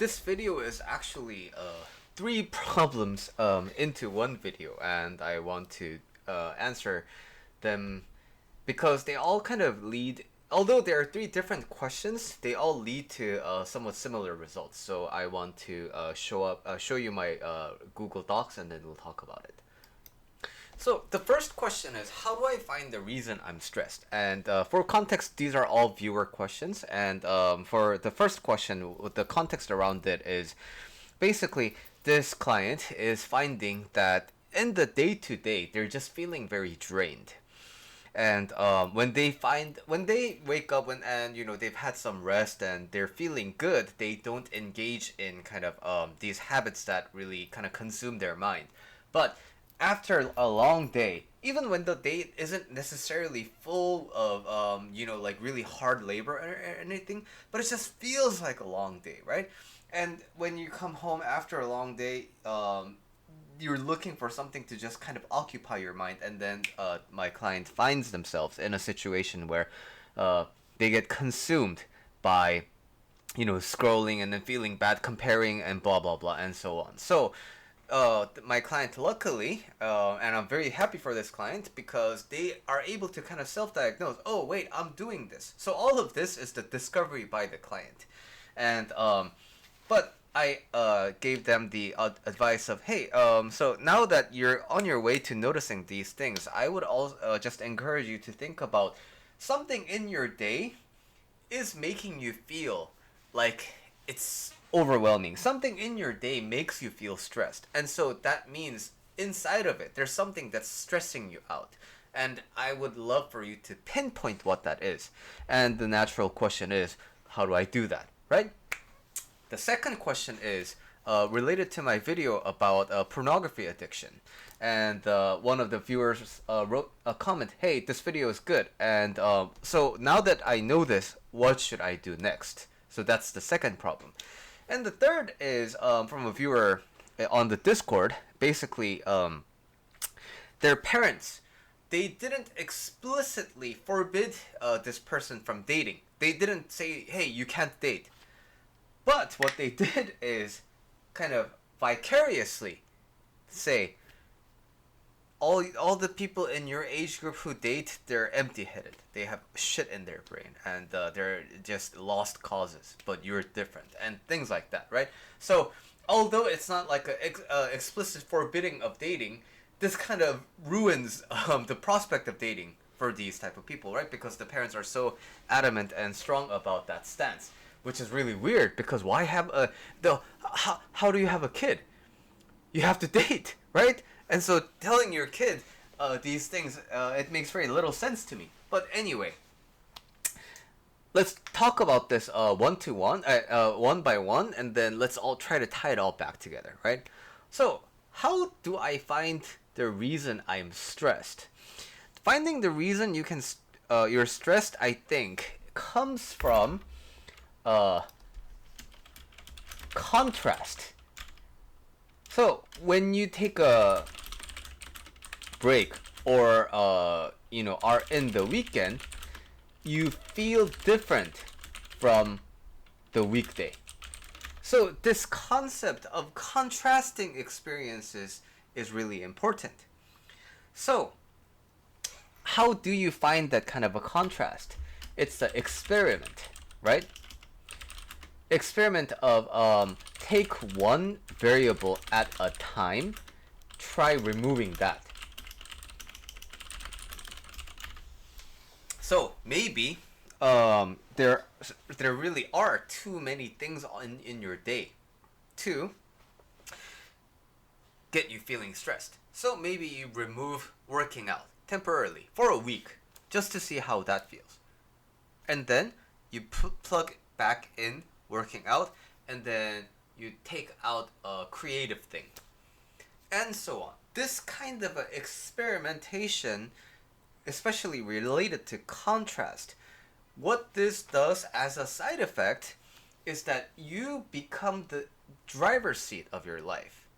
this video is actually three problems into one video, and I want to answer them because they all kind of lead. Although there are three different questions, they all lead to somewhat similar results. So I want to show you my Google Docs, and then we'll talk about it. So the first question is, how do I find the reason I'm stressed? And for context, these are all viewer questions. And for the first question, the context around it is basically this client is finding that in the day-to-day, they're just feeling very drained. And when they wake up and they've had some rest and they're feeling good, they don't engage in kind of these habits that really kind of consume their mind. But after a long day, even when the day isn't necessarily full of like really hard labor or anything, but it just feels like a long day, right? And when you come home after a long day, you're looking for something to just kind of occupy your mind, and then my client finds themselves in a situation where they get consumed by scrolling and then feeling bad, comparing and blah blah blah and so on. So my client, luckily, and I'm very happy for this client because they are able to kind of self-diagnose. Oh wait, I'm doing this. So all of this is the discovery by the client, and but I gave them the advice of, hey, so now that you're on your way to noticing these things, I would also just encourage you to think about something in your day is making you feel like it's overwhelming. Something in your day makes you feel stressed. And so that means inside of it, there's something that's stressing you out. And I would love for you to pinpoint what that is. And the natural question is, how do I do that, right? The second question is related to my video about pornography addiction. And one of the viewers wrote a comment, hey, this video is good. And so now that I know this, what should I do next? So that's the second problem. And the third is from a viewer on the Discord. Basically, their parents, they didn't explicitly forbid this person from dating. They didn't say, hey, you can't date. But what they did is kind of vicariously say, all the people in your age group who date, they're empty-headed. They have shit in their brain, and they're just lost causes. But you're different, and things like that, right? So, although it's not like a explicit forbidding of dating, this kind of ruins the prospect of dating for these type of people, right? Because the parents are so adamant and strong about that stance, which is really weird. Because why have how do you have a kid? You have to date, right? And so telling your kid these things, it makes very little sense to me. But anyway, let's talk about this one by one, and then let's all try to tie it all back together, right? So how do I find the reason I'm stressed? Finding the reason you're stressed, I think, comes from contrast. So when you take a break or are in the weekend, you feel different from the weekday. So this concept of contrasting experiences is really important. So how do you find that kind of a contrast? It's the experiment, right? Experiment of take one variable at a time, try removing that. So maybe there really are too many things in your day to get you feeling stressed. So maybe you remove working out temporarily for a week just to see how that feels. And then you plug back in working out, and then you take out a creative thing, and so on. This kind of experimentation, especially related to contrast, what this does as a side effect is that you become the driver's seat of your life.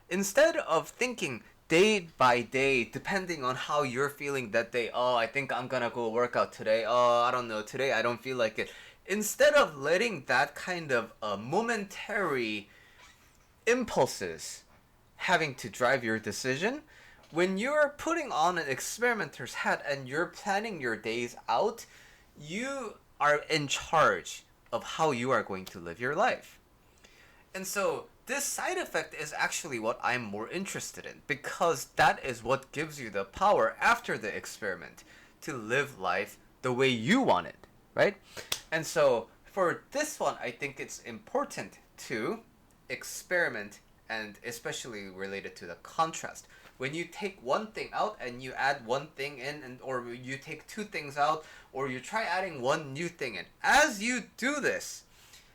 Instead of thinking day by day, depending on how you're feeling that day, oh, I think I'm gonna go work out today, oh, I don't know, today I don't feel like it. instead of letting that kind of momentary impulses having to drive your decision, when you're putting on an experimenter's hat and you're planning your days out, you are in charge of how you are going to live your life. And so this side effect is actually what I'm more interested in, because that is what gives you the power after the experiment to live life the way you want it, right? And so for this one, I think it's important to experiment, and especially related to the contrast. When you take one thing out and you add one thing in, and or you take two things out, or you try adding one new thing in, as you do this,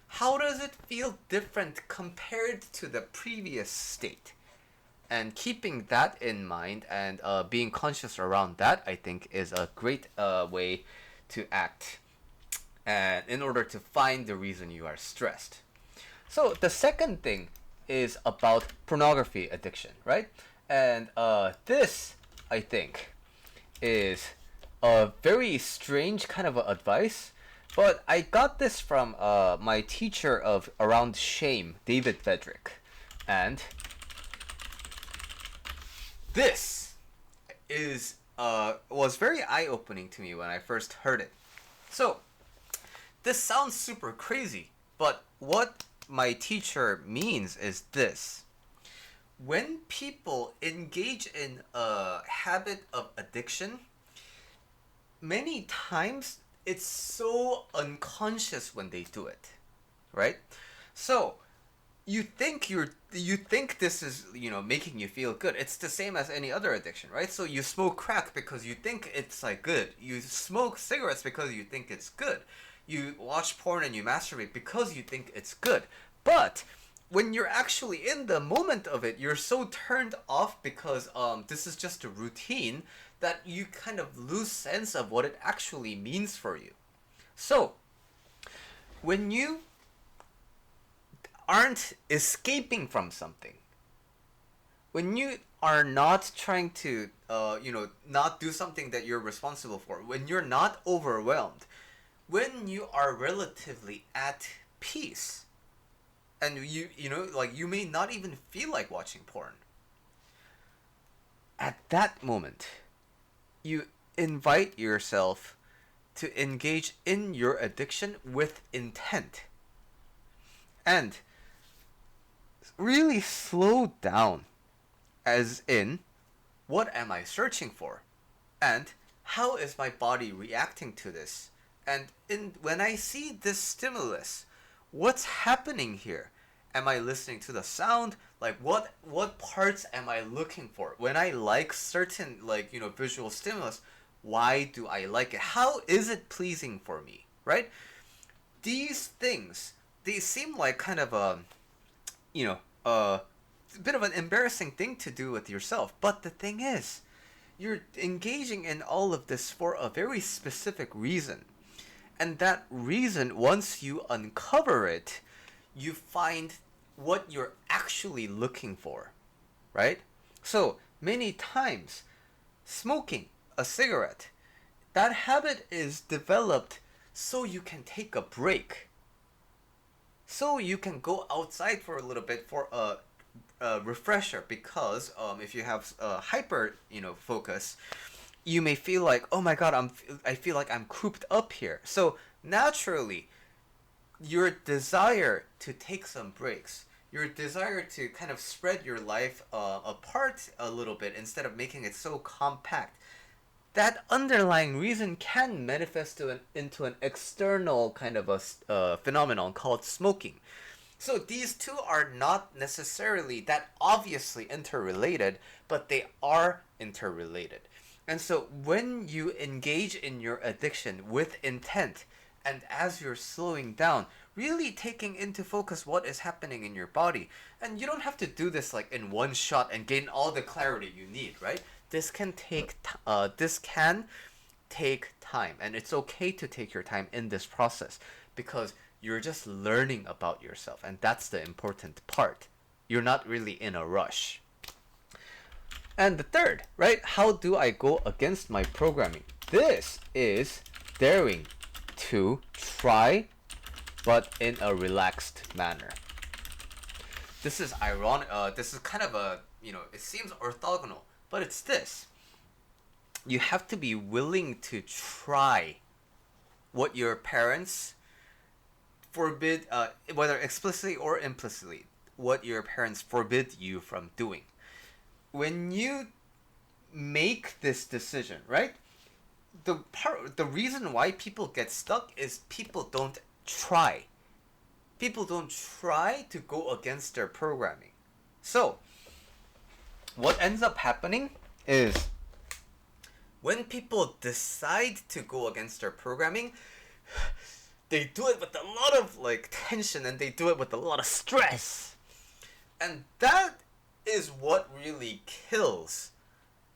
how does it feel different compared to the previous state? And keeping that in mind and being conscious around that, I think, is a great way to act, and in order to find the reason you are stressed. So the second thing is about pornography addiction, right? And this, I think, is a very strange kind of advice, but I got this from my teacher of around shame, David Frederick. And this is was very eye-opening to me when I first heard it. So this sounds super crazy, but what my teacher means is this: when people engage in a habit of addiction, many times it's so unconscious when they do it, right? So you think this is, making you feel good. It's the same as any other addiction, right? So you smoke crack because you think it's like good. You smoke cigarettes because you think it's good. You watch porn and you masturbate because you think it's good. But when you're actually in the moment of it, you're so turned off because this is just a routine that you kind of lose sense of what it actually means for you. So when you aren't escaping from something, when you are not trying to not do something that you're responsible for, when you're not overwhelmed, when you are relatively at peace, and you may not even feel like watching porn, at that moment you invite yourself to engage in your addiction with intent, and really slow down, as in, what am I searching for? And how is my body reacting to this? And when I see this stimulus, what's happening here? Am I listening to the sound? Like what parts am I looking for? When I like certain visual stimulus, why do I like it? How is it pleasing for me? Right? These things, they seem like kind of a bit of an embarrassing thing to do with yourself. But the thing is, you're engaging in all of this for a very specific reason. And that reason, once you uncover it, you find what you're actually looking for, right? So many times, smoking a cigarette, that habit is developed so you can take a break. So you can go outside for a little bit for a refresher, because if you have hyper focus, you may feel like, oh my god, I feel like I'm cooped up here. So naturally, your desire to take some breaks, your desire to kind of spread your life apart a little bit instead of making it so compact, that underlying reason can manifest into an external kind of a phenomenon called smoking. So these two are not necessarily that obviously interrelated, but they are interrelated. And so when you engage in your addiction with intent, and as you're slowing down, really taking into focus what is happening in your body, and you don't have to do this like in one shot and gain all the clarity you need, right? This can take time, and it's okay to take your time in this process, because you're just learning about yourself, and that's the important part. You're not really in a rush. And the third, right? How do I go against my programming? This is daring to try but in a relaxed manner. This is ironic. This is kind of a, it seems orthogonal, but it's this. You have to be willing to try what your parents forbid, whether explicitly or implicitly, what your parents forbid you from doing. When you make this decision, right? The reason why people get stuck is people don't try. People don't try to go against their programming. So, what ends up happening is when people decide to go against their programming, they do it with a lot of tension, and they do it with a lot of stress. And that is what really kills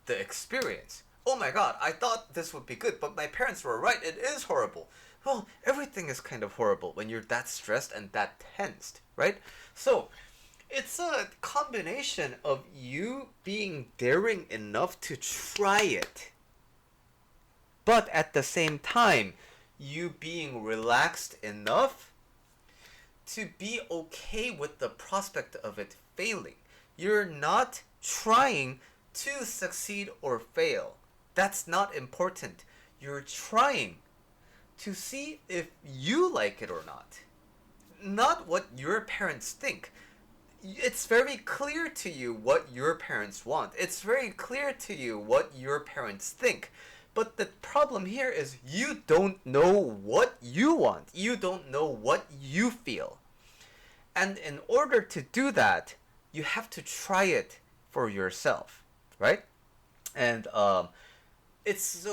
the experience. Oh my god, I thought this would be good, but my parents were right, it is horrible. Well, everything is kind of horrible when you're that stressed and that tensed, right? So, it's a combination of you being daring enough to try it, but at the same time, you being relaxed enough to be okay with the prospect of it failing. You're not trying to succeed or fail. That's not important. You're trying to see if you like it or not what your parents think. It's very clear to you what your parents want. It's very clear to you what your parents think. But the problem here is you don't know what you want. You don't know what you feel. And in order to do that, you have to try it for yourself, right? And it's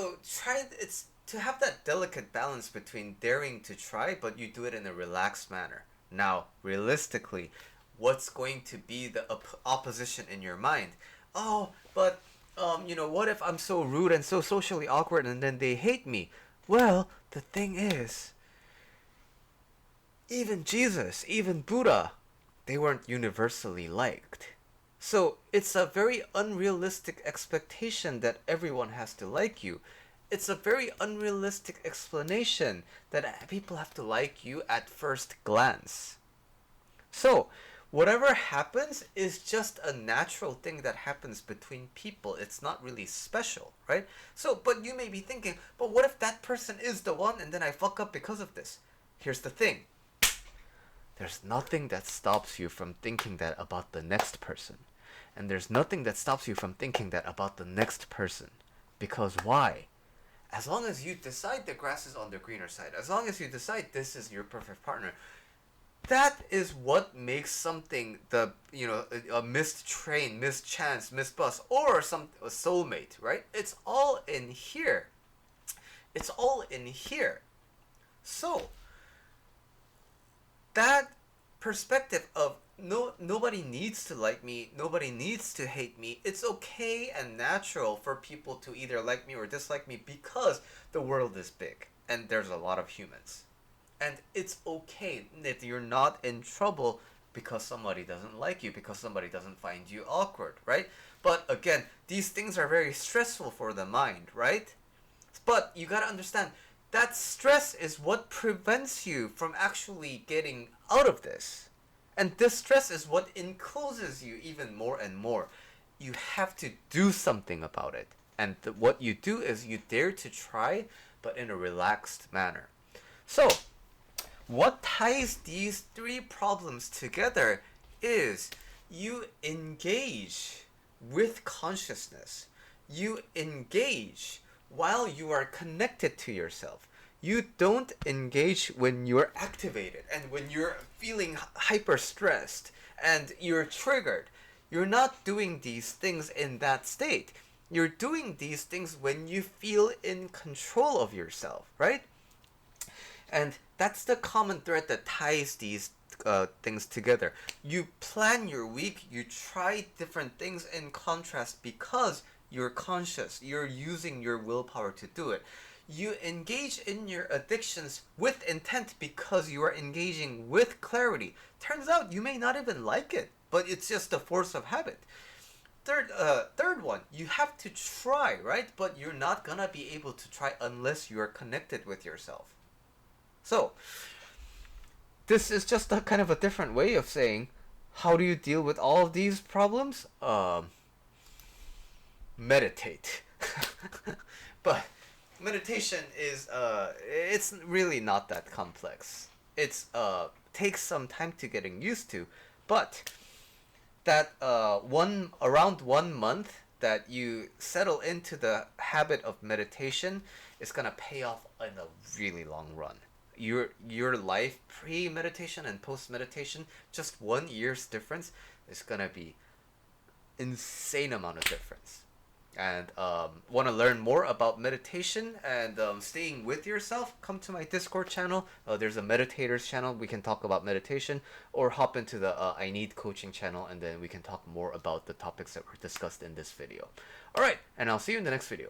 to have that delicate balance between daring to try, but you do it in a relaxed manner. Now, realistically, what's going to be the opposition in your mind? Oh, but what if I'm so rude and so socially awkward and then they hate me? Well, the thing is, even Jesus, even Buddha, they weren't universally liked. So it's a very unrealistic expectation that everyone has to like you. It's a very unrealistic explanation that people have to like you at first glance. So, whatever happens is just a natural thing that happens between people. It's not really special, right? So, but you may be thinking, but what if that person is the one and then I fuck up because of this? Here's the thing. There's nothing that stops you from thinking that about the next person. And there's nothing that stops you from thinking that about the next person. Because why? As long as you decide the grass is on the greener side, as long as you decide this is your perfect partner, that is what makes something a missed train, missed chance, missed bus, or a soulmate, right? It's all in here. It's all in here. So, that perspective of nobody needs to like me, nobody needs to hate me. It's okay and natural for people to either like me or dislike me because the world is big and there's a lot of humans. And it's okay that you're not in trouble because somebody doesn't like you, because somebody doesn't find you awkward, right? But again, these things are very stressful for the mind, right? But you gotta understand, that stress is what prevents you from actually getting out of this. And this stress is what encloses you even more and more. You have to do something about it. And what you do is you dare to try, but in a relaxed manner. So, what ties these three problems together is you engage with consciousness. You engage while you are connected to yourself. You don't engage when you're activated and when you're feeling hyper stressed and you're triggered. You're not doing these things in that state. You're doing these things when you feel in control of yourself, right? And that's the common thread that ties these things together. You plan your week, you try different things in contrast because you're conscious. You're using your willpower to do it. You engage in your addictions with intent because you are engaging with clarity. Turns out you may not even like it, but it's just the force of habit. Third one, you have to try, right? But you're not gonna be able to try unless you are connected with yourself. So, this is just a kind of a different way of saying, how do you deal with all of these problems? Meditate. But meditation is it's really not that complex. It's takes some time to getting used to, but that one around 1 month that you settle into the habit of meditation is gonna pay off in a really long run. Your life pre meditation and post meditation, just 1 year's difference is gonna be insane amount of difference. And want to learn more about meditation and staying with yourself, come to my Discord channel. There's a meditators channel. We can talk about meditation, or hop into the I Need Coaching channel, and then we can talk more about the topics that were discussed in this video. All right, and I'll see you in the next video.